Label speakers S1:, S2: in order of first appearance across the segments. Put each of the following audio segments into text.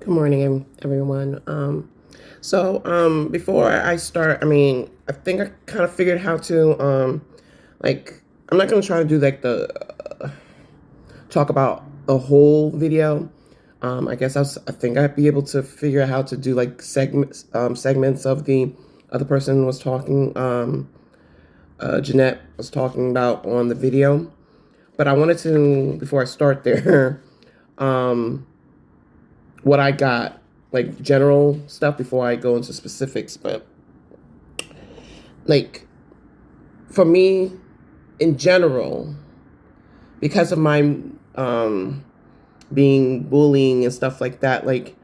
S1: Good morning, everyone. Before I start, I think I kind of figured how to, like, I'm not going to try to do like talk about the whole video. I guess I think I'd be able to figure out how to do like segments of the other person was talking, Jeanette was talking about on the video. But I wanted to, before I start there, um, what I got, like general stuff before I go into specifics. But like for me, in general, because of my being bullying and stuff like that, like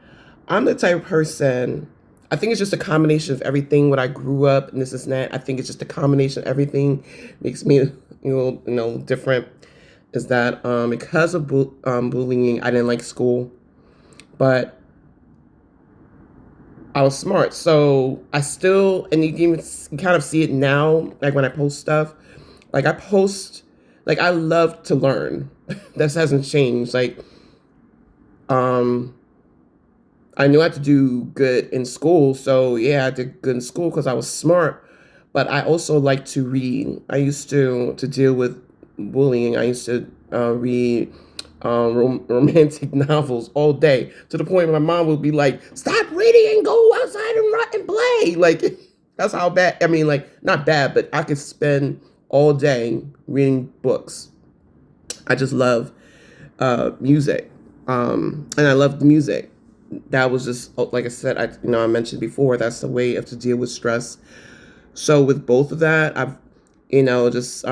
S1: I'm the type of person. I think it's just a combination of everything. What I grew up and this and that. I think it's just a combination of everything makes me different. Is that because of bullying, I didn't like school, but I was smart. So I still, and you can even kind of see it now, like when I post stuff. Like I post, like I love to learn. This hasn't changed. Like, I knew I had to do good in school. So yeah, I did good in school because I was smart. But I also like to read. I used to deal with bullying. I used to read romantic novels all day to the point where my mom would be like, "Stop reading and go outside and run and play." Like that's how bad. I mean, like not bad, but I could spend all day reading books. I just love music, and I loved music. That was just like I said. I mentioned before. That's a way of to deal with stress. So with both of that, I've just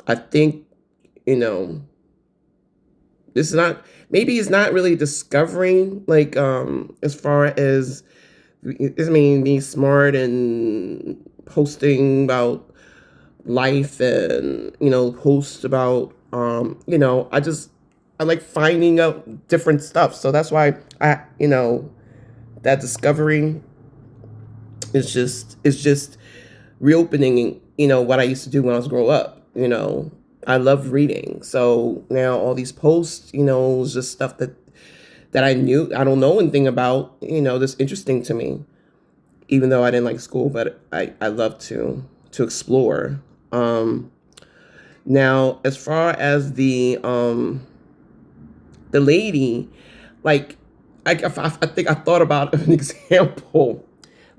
S1: I think you know this is not, maybe it's not really discovering like as far as being smart and posting about life and post about I like finding out different stuff. So that's why that discovering is just reopening what I used to do when I was growing up. I loved reading. So now all these posts, is just stuff that I don't know anything about, that's interesting to me, even though I didn't like school, but I love to explore. Now as far as the lady, like I think I thought about an example.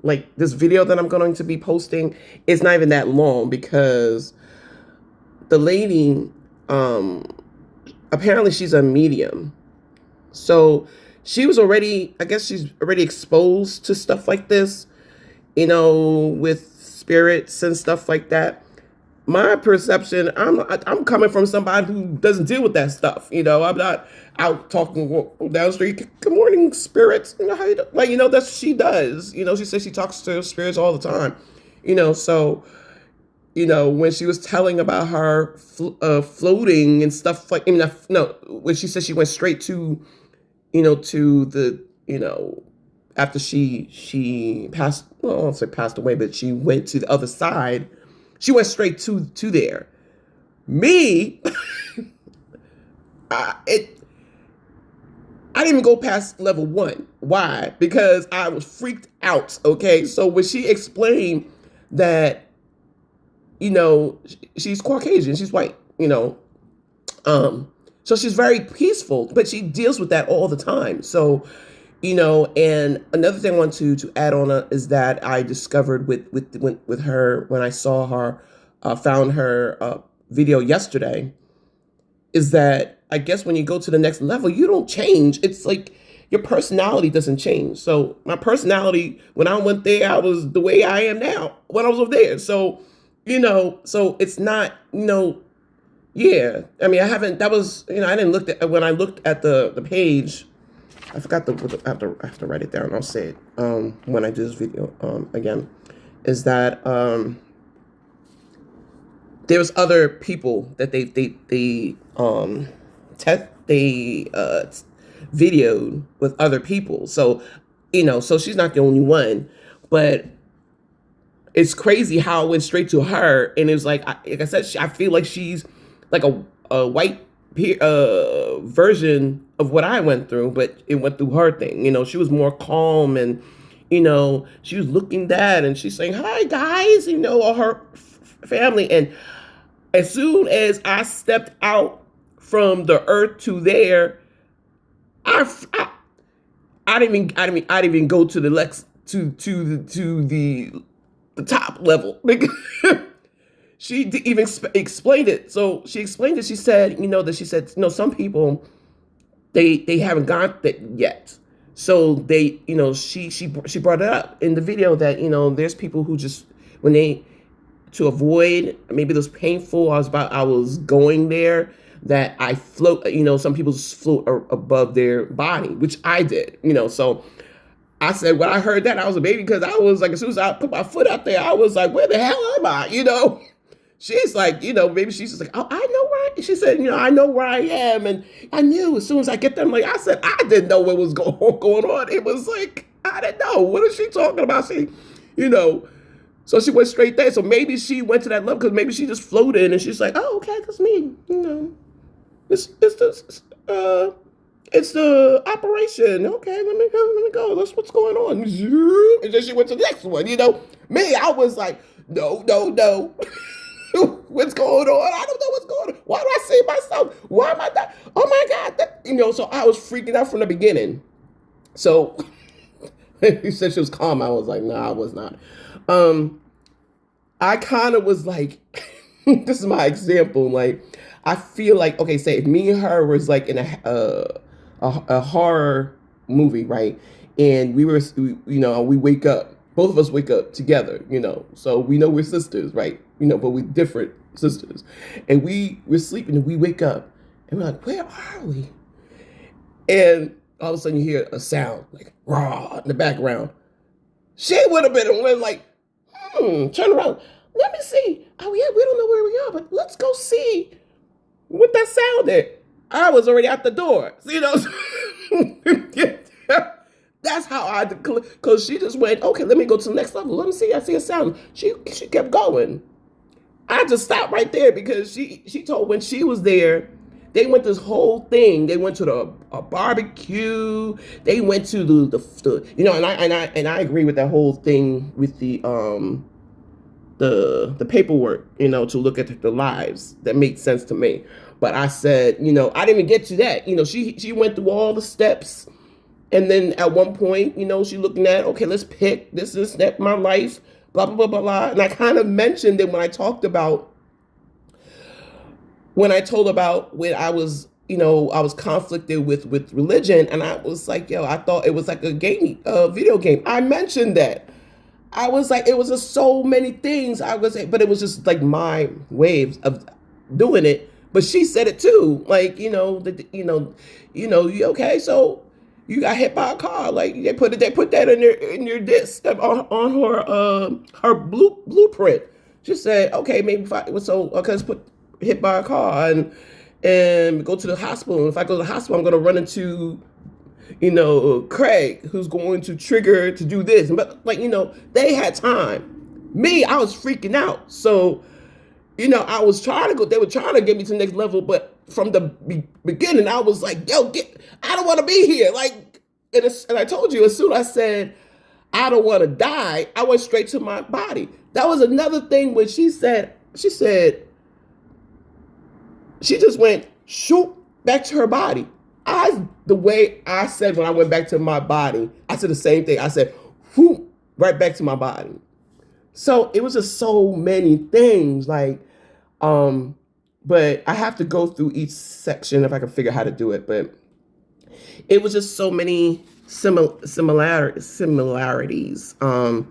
S1: Like this video that I'm going to be posting is not even that long because the lady, um, apparently she's a medium. So she was already, I guess she's already exposed to stuff like this, with spirits and stuff like that. My perception, I'm coming from somebody who doesn't deal with that stuff. I'm not out talking down the street. Good morning, spirits. How you like? That's what she does. She says she talks to spirits all the time. So when she was telling about her floating and stuff like, no, when she said she went straight to, to the, after she passed, well, I won't say passed away, but she went to the other side. She went straight to there. Me, I didn't even go past level 1. Why? Because I was freaked out. Okay, so when she explained that, she's Caucasian, she's white, so she's very peaceful, but she deals with that all the time. So, and another thing I want to add on is that I discovered with her when I saw her, found her video yesterday, is that I guess when you go to the next level, you don't change. It's like your personality doesn't change. So my personality when I went there, I was the way I am now when I was over there. So, so it's not, yeah. I mean, I haven't. That was, I didn't look at when I looked at the page. I forgot I have to write it down. I'll say it when I do this video again. Is that there was other people that they videoed with other people. So so she's not the only one, but it's crazy how it went straight to her, and it was like I said, I feel like she's like a white version of what I went through, but it went through her thing. She was more calm, and she was looking that, and she's saying, "Hi guys," all her family. And as soon as I stepped out from the earth to there, I didn't even go to the Lex to the top level. She even explained it. So she explained it. She said, some people they haven't got that yet. So they, she brought it up in the video that there's people who just when they to avoid maybe those painful. I was going there that I float. Some people just float above their body, which I did. So I said when I heard that I was a baby because I was like as soon as I put my foot out there I was like where the hell am I? She's like, maybe she's just like, oh, I know where she said, I know where I am. And I knew as soon as I get there, I said, I didn't know what was going on. It was like, I didn't know. What is she talking about? So she went straight there. So maybe she went to that level because maybe she just floated and she's like, oh, okay, that's me. It's the operation. Okay, let me go. That's what's going on. And then she went to the next one. Me, I was like, no. What's going on? I don't know what's going on. Why do I see myself? Why am I that? Oh my God. So I was freaking out from the beginning. So you said she was calm. I was like, nah, I was not. I kind of was like, this is my example. Like, I feel like, okay, say if me and her was like in a horror movie, right? And we wake up. Both of us wake up together, so we know we're sisters, right? But we're different sisters. And we're sleeping and we wake up and we're like, where are we? And all of a sudden you hear a sound like, raw in the background. She would have been and went like, turn around. Let me see. Oh yeah, we don't know where we are, but let's go see what that sound is. I was already out the door, That's how I, because she just went, okay, let me go to the next level. Let me see. I see a sound. She kept going. I just stopped right there because she told when she was there, they went this whole thing. They went to a barbecue. They went to the and I agree with that whole thing with the paperwork, to look at the lives. That made sense to me. But I said, I didn't even get to that. She went through all the steps. And then at one point, she looking at, okay, let's pick this is that my life, blah, blah, blah, blah, blah. And I kind of mentioned it when I told about when I was, I was conflicted with religion. And I was like, I thought it was like a video game. I mentioned that. I was like, it was just so many things. But it was just like my waves of doing it. But she said it too. Like, okay, so you got hit by a car. Like they put that in your disc on her blueprint. She said, okay, maybe if I let's put hit by a car and go to the hospital. And if I go to the hospital, I'm gonna run into Craig, who's going to trigger to do this. But they had time. Me, I was freaking out. So I was trying to go. They were trying to get me to the next level, but from the beginning, I was like, I don't want to be here. Like, and I told you, as soon as I said, I don't want to die, I went straight to my body. That was another thing when she just went, shoot, back to her body. The way I said when I went back to my body, I said the same thing. I said, whoop, right back to my body. So it was just so many things, like, but I have to go through each section if I can figure out how to do it. But it was just so many similarities. I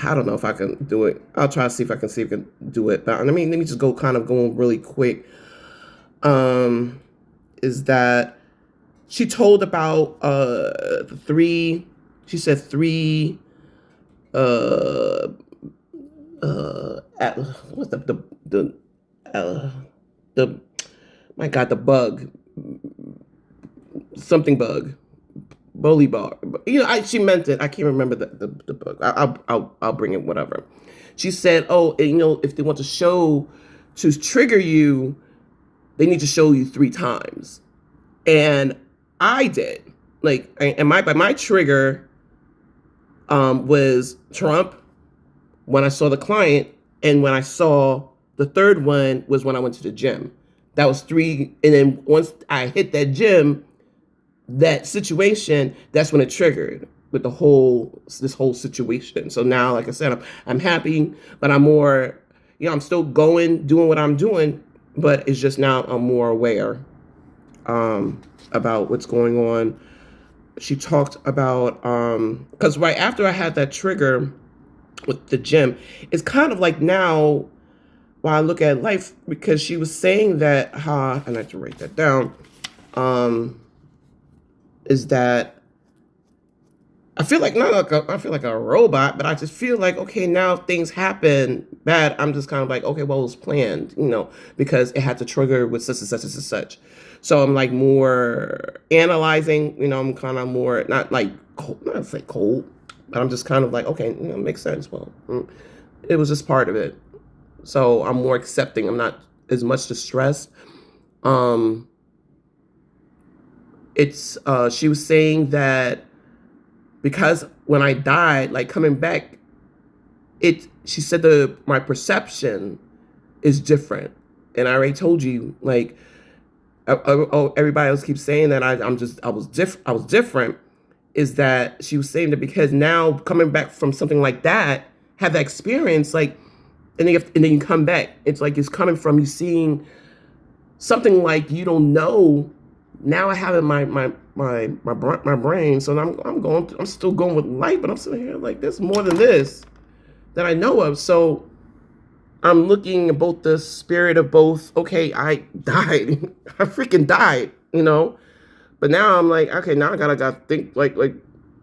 S1: don't know if I can do it. I'll try to see if I can do it. But let me just go really quick. Is that she told about three. She said three. What's the bug, something bug, bully bar. She meant it. I can't remember the bug. I'll bring it. Whatever. She said, oh, if they want to trigger you, they need to show you 3 times. And I did. Like, and my trigger was Trump when I saw the client, and when I saw the third one was when I went to the gym. That was 3. And then once I hit that gym, that situation, that's when it triggered with this whole situation. So now, like I said, I'm happy, but I'm more, I'm still doing what I'm doing, but it's just now I'm more aware about what's going on. She talked about, because right after I had that trigger with the gym, it's kind of like now when I look at life, because she was saying that, and I have to write that down, is that I feel like I feel like a robot, but I just feel like, okay, now if things happen bad, I'm just kind of like, okay, well, it was planned, because it had to trigger with such and such and such. So I'm like more analyzing, I'm kind of more, not like cold, not say cold, but I'm just kind of like, okay, makes sense. Well, it was just part of it. So I'm more accepting. I'm not as much distressed. She was saying that because when I died, like coming back, she said my perception is different. And I already told you, like, everybody else keeps saying that I was different, is that she was saying that because now coming back from something like that, have that experience, like, and then you come back, it's like it's coming from you seeing something like you don't know. Now I have it in my brain, so I'm still going with life, but I'm sitting here like there's more than this that I know of. So I'm looking at both the spirit of both. Okay, I died, I freaking died, But now I'm like, okay, now I gotta think like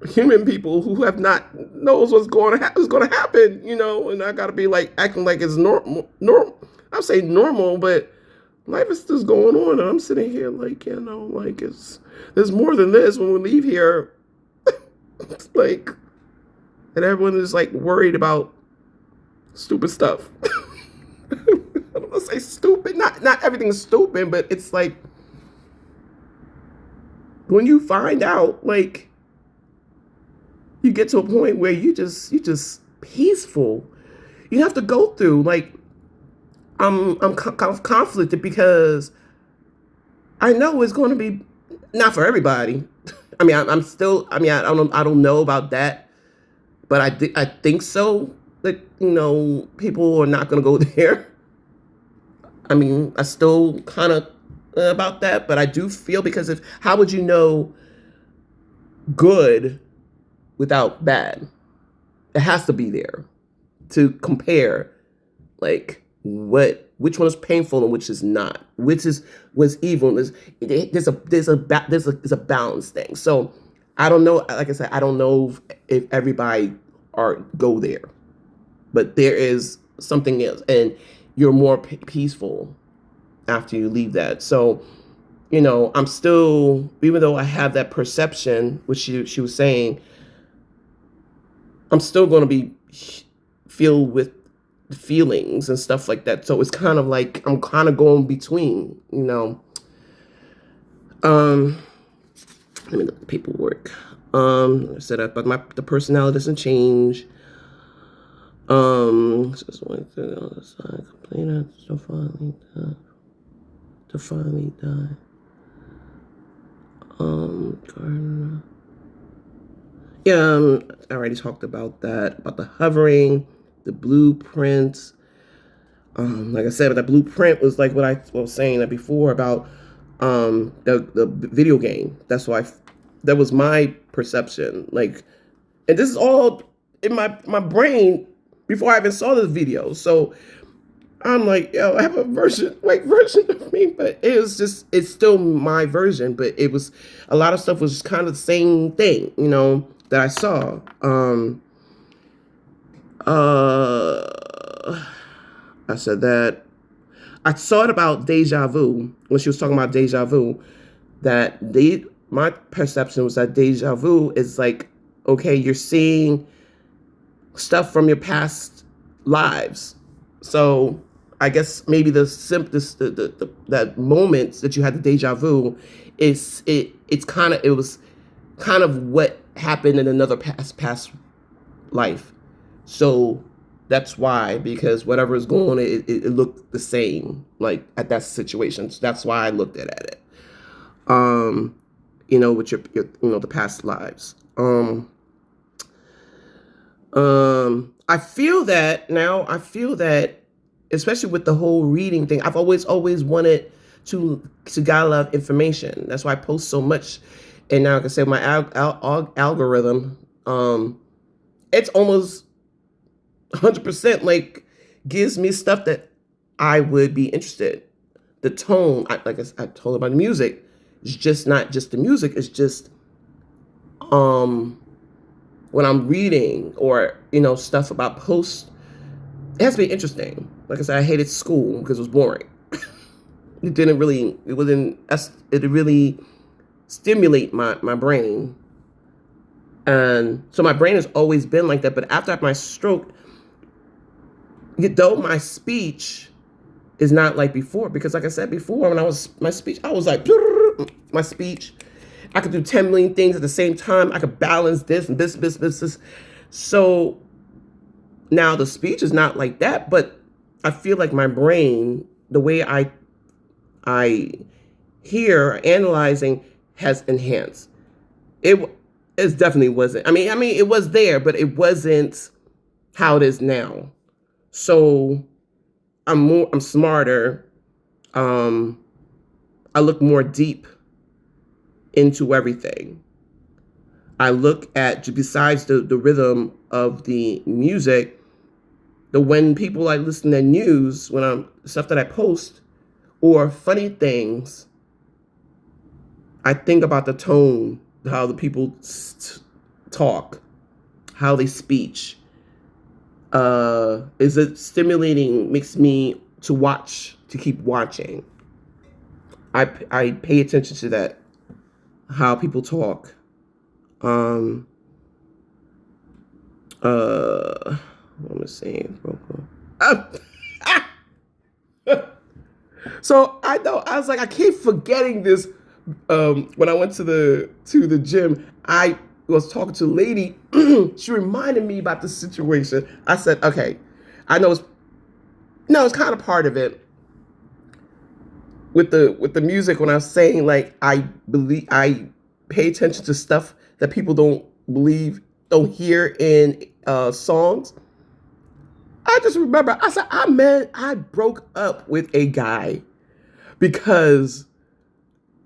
S1: human people who have not knows what's going to happen, And I gotta be like acting like it's normal. I'm saying normal, but life is just going on, and I'm sitting here like, like there's more than this when we leave here. Like, and everyone is like worried about stupid stuff. I don't want to say stupid. Not everything's stupid, but it's like when you find out, like, you get to a point where you just peaceful. You have to go through like. I'm conflicted because I know it's going to be not for everybody. I mean, I'm still. I mean, I don't know about that, but I think so. That people are not going to go there. I mean, I still kind of about that, but I do feel because how would you know good without bad? It has to be there to compare, like. Which one is painful and which is not, was evil. There's a balance thing. So I don't know. Like I said, I don't know if everybody go there, but there is something else, and you're more peaceful after you leave that. So I'm still, even though I have that perception, which she was saying, I'm still going to be filled with feelings and stuff like that. So it's kind of like I'm kind of going between, Let me look at the paperwork. I said that, but the personality doesn't change. Just went through the other side. Complainer to finally die. Yeah, I already talked about that, about the hovering, the blueprints. Like I said, that blueprint was like what I was saying that before about the video game. That's why that was my perception. Like, and this is all in my brain before I even saw this video. So I'm like, yo, I have a version of me, but it's still my version. But it was a lot of stuff was kind of the same thing, that I saw. I said that I thought about deja vu when she was talking about deja vu. That my perception was that deja vu is like, okay, you're seeing stuff from your past lives. So I guess maybe that moment that you had the deja vu it was kind of what happened in another past life. So that's why, because whatever is going on, it looked the same, like at that situation. So that's why I looked at it. With your the past lives. I feel that now. I feel that, especially with the whole reading thing, I've always wanted to gather a lot of information. That's why I post so much. And now, like I said, my algorithm, it's almost 100% like gives me stuff that I would be interested. The tone, I told about the music, it's just not just the music. It's just when I'm reading or stuff about posts, it has to be interesting. Like I said, I hated school because it was boring. It really stimulate my brain. And so my brain has always been like that. But after my stroke, though my speech is not like before, because like I said before, when I was like, my speech, I could do 10 million things at the same time. I could balance this and this. So now the speech is not like that, but I feel like my brain, the way I hear analyzing has enhanced. It definitely wasn't. I mean, it was there, but it wasn't how it is now. So I'm smarter. I look more deep into everything. I look at, besides the rhythm of the music, when people like listen to news, stuff that I post, or funny things, I think about the tone, how the people talk, how they speech. Is it stimulating, makes me to keep watching. I pay attention to that, how people talk. What am I saying? So I know, I was like, I keep forgetting this. When I went to the gym, I was talking to a lady. She reminded me about this situation. I said, okay, I know it's kind of part of it with the music. When I was saying, like, I pay attention to stuff that people don't hear in songs. I just remember, I said, I broke up with a guy because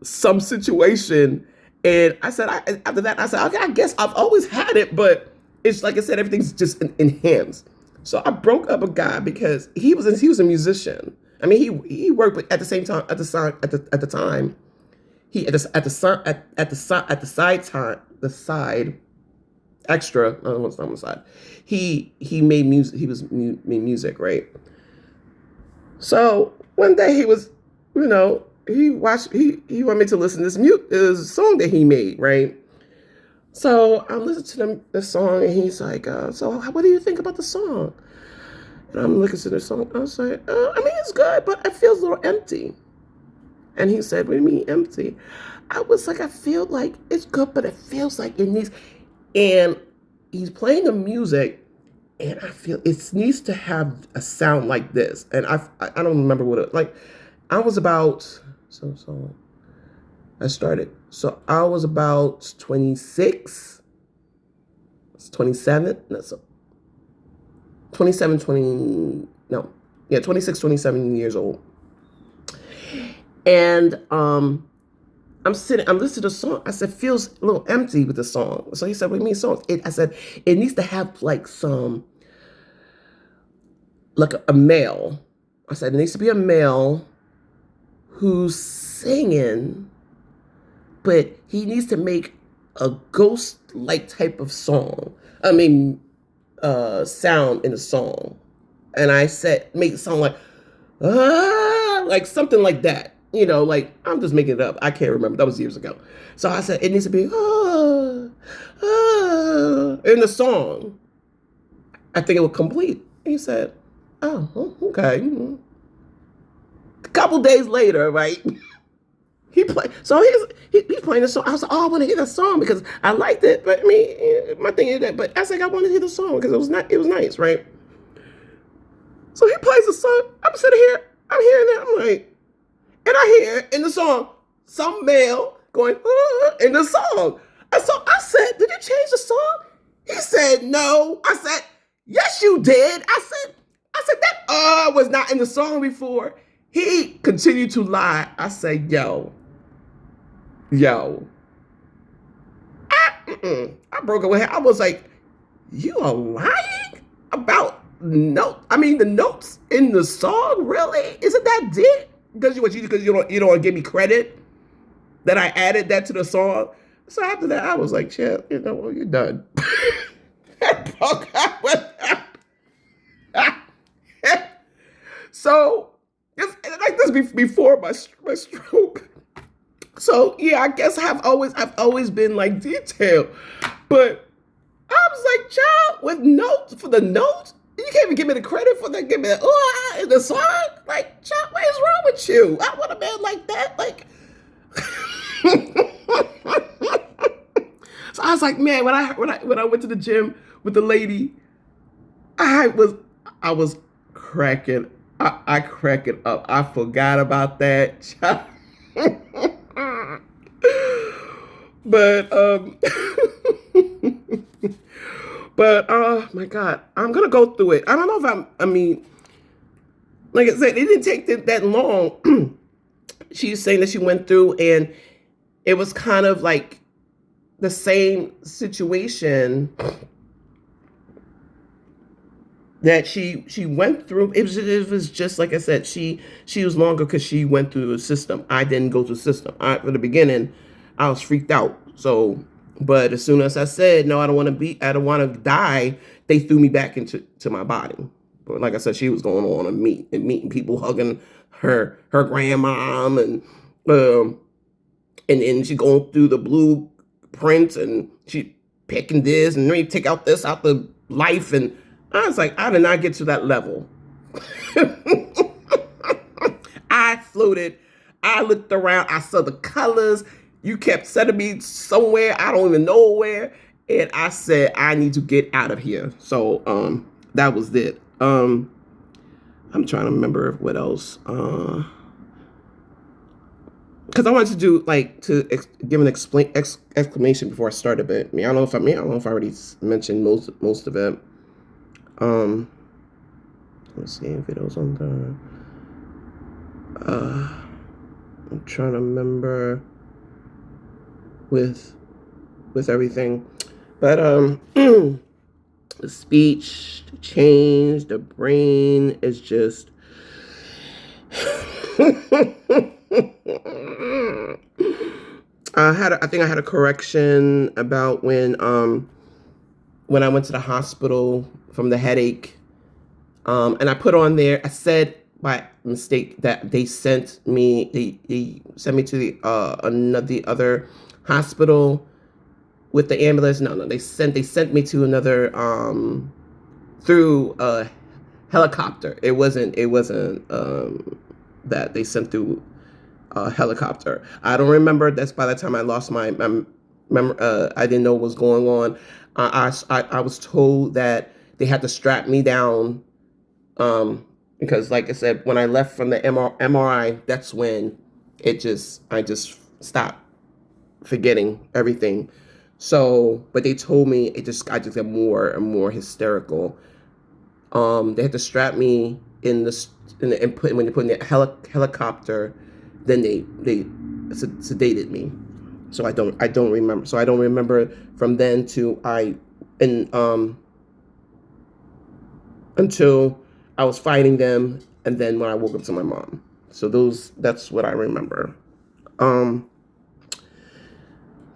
S1: some situation. And I said, after that, I said, okay, I guess I've always had it, but it's like I said, everything's just enhanced. So I broke up a guy because he was a musician. I mean, he worked, but at the same time, at the time, he at the side extra, I don't know what's on the side. He made music. Made music, right? So one day he was, he wanted me to listen to this song that he made, right? So I'm listening to the song, and he's like, so what do you think about the song? And I'm listening to the song. I was like, I mean, it's good, but it feels a little empty. And he said, what do you mean empty? I was like, I feel like it's good, but it feels like it needs. And he's playing the music, and I feel it needs to have a sound like this. And I don't remember what it like. I was about I started. So I was about 26, 27. No, so 27, 20. No, yeah, 26, 27 years old. And I'm listening to the song. I said, feels a little empty with the song. So he said, what do you mean songs? I said, it needs to have like a male. I said, it needs to be a male who's singing, but he needs to make a ghost-like type of song. I mean, sound in the song. And I said, make it sound like something like that. Like, I'm just making it up. I can't remember. That was years ago. So I said, it needs to be, in the song. I think it would complete. And he said, oh, okay. couple days later, right? He played. So he's playing the song. I was like, oh, I want to hear the song because I liked it. But I mean, my thing is that. But I was like, I want to hear the song because it was not. It was nice, right? So he plays the song. I'm sitting here. I'm hearing it. I'm like, and I hear in the song some male going in the song. And so I said, did you change the song? He said, no. I said, yes, you did. I said that was not in the song before. He continued to lie. I said, yo. I broke away. I was like, you are lying about the notes in the song? Really? Isn't that deep? Because you don't give me credit that I added that to the song. So after that, I was like, chill, well, you're done. I broke up with him. So, like this before my stroke. So yeah, I guess I've always been like detailed, but I was like, child, with notes for the notes, you can't even give me the credit for that. Give me the song, like, child, what is wrong with you? I want a man like that, like. So I was like, man, when I went to the gym with the lady, I was cracking. I crack it up. I forgot about that. But but oh my God, I'm gonna go through it. I don't know if I mean, like I said, it didn't take that long. She's saying that she went through, and it was kind of like the same situation that she went through. It was just like I said, she was longer because she went through the system. I didn't go through the system. From the beginning, I was freaked out. So, but as soon as I said no, I don't want to die, they threw me back into my body. But like I said, she was going on and meeting people, hugging her grandmom, and she going through the blueprints, and she picking this and then take out this out the life. And I was like, I did not get to that level. I floated. I looked around. I saw the colors. You kept sending me somewhere. I don't even know where. And I said, I need to get out of here. So that was it. I'm trying to remember what else. Because I wanted to do give an explanation before I started. But I don't know if I already mentioned most of it. Let's see if videos on the. I'm trying to remember with everything, but the speech, the change, the brain is just. I think I had a correction about when I went to the hospital from the headache, and I put on there, I said by mistake that they sent me to the other hospital with the ambulance. No, they sent me to another through a helicopter. It wasn't that they sent through a helicopter. I don't remember. That's by the time I lost my memory. I didn't know what was going on. I was told that they had to strap me down because, like I said, when I left from the MRI, that's when I just stopped forgetting everything. So, but they told me I just got more and more hysterical. They had to strap me when they put in the helicopter, then they sedated me. So I don't remember. So I don't remember from then to until I was fighting them, and then when I woke up to my mom. So that's what I remember.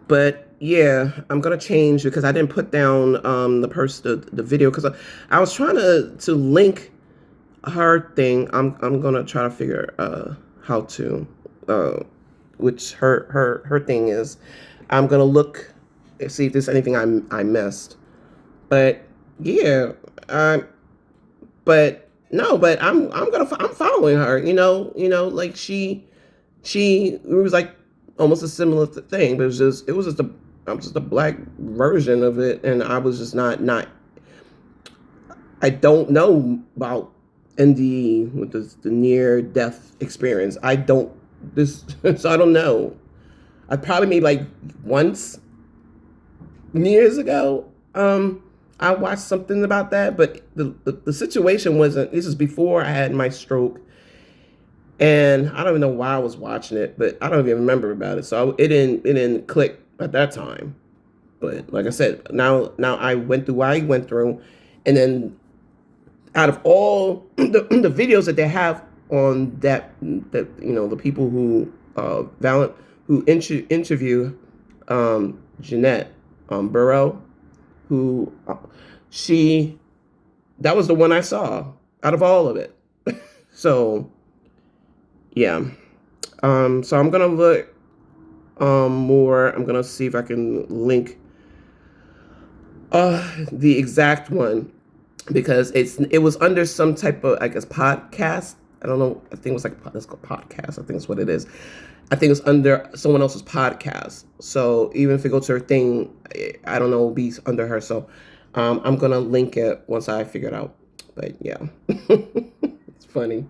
S1: But yeah, I'm gonna change because I didn't put down the video because I was trying to link her thing. I'm gonna try to figure how to which her thing is. I'm gonna look and see if there's anything I missed. But yeah, but No, but I'm following her. Like it was like almost a similar thing, but it was just a I'm just a black version of it, and I was just not. I don't know about NDE with the near death experience. I don't this so I don't know. I probably maybe like once years ago. I watched something about that, but the situation wasn't. This is before I had my stroke, and I don't even know why I was watching it, but I don't even remember about it. So it didn't click at that time. But like I said, now I went through what I went through, and then out of all the videos that they have on the people who interview Jeanette Burrow, who she that was the one I saw out of all of it. So yeah, so I'm gonna look more. I'm gonna see if I can link the exact one, because it was under some type of, I guess, podcast. I don't know. I think it was like it's called podcast. I think it's what it is. I think it's under someone else's podcast. So even if it goes to her thing, I don't know, it'll be under her. So I'm gonna link it once I figure it out. But yeah, it's funny.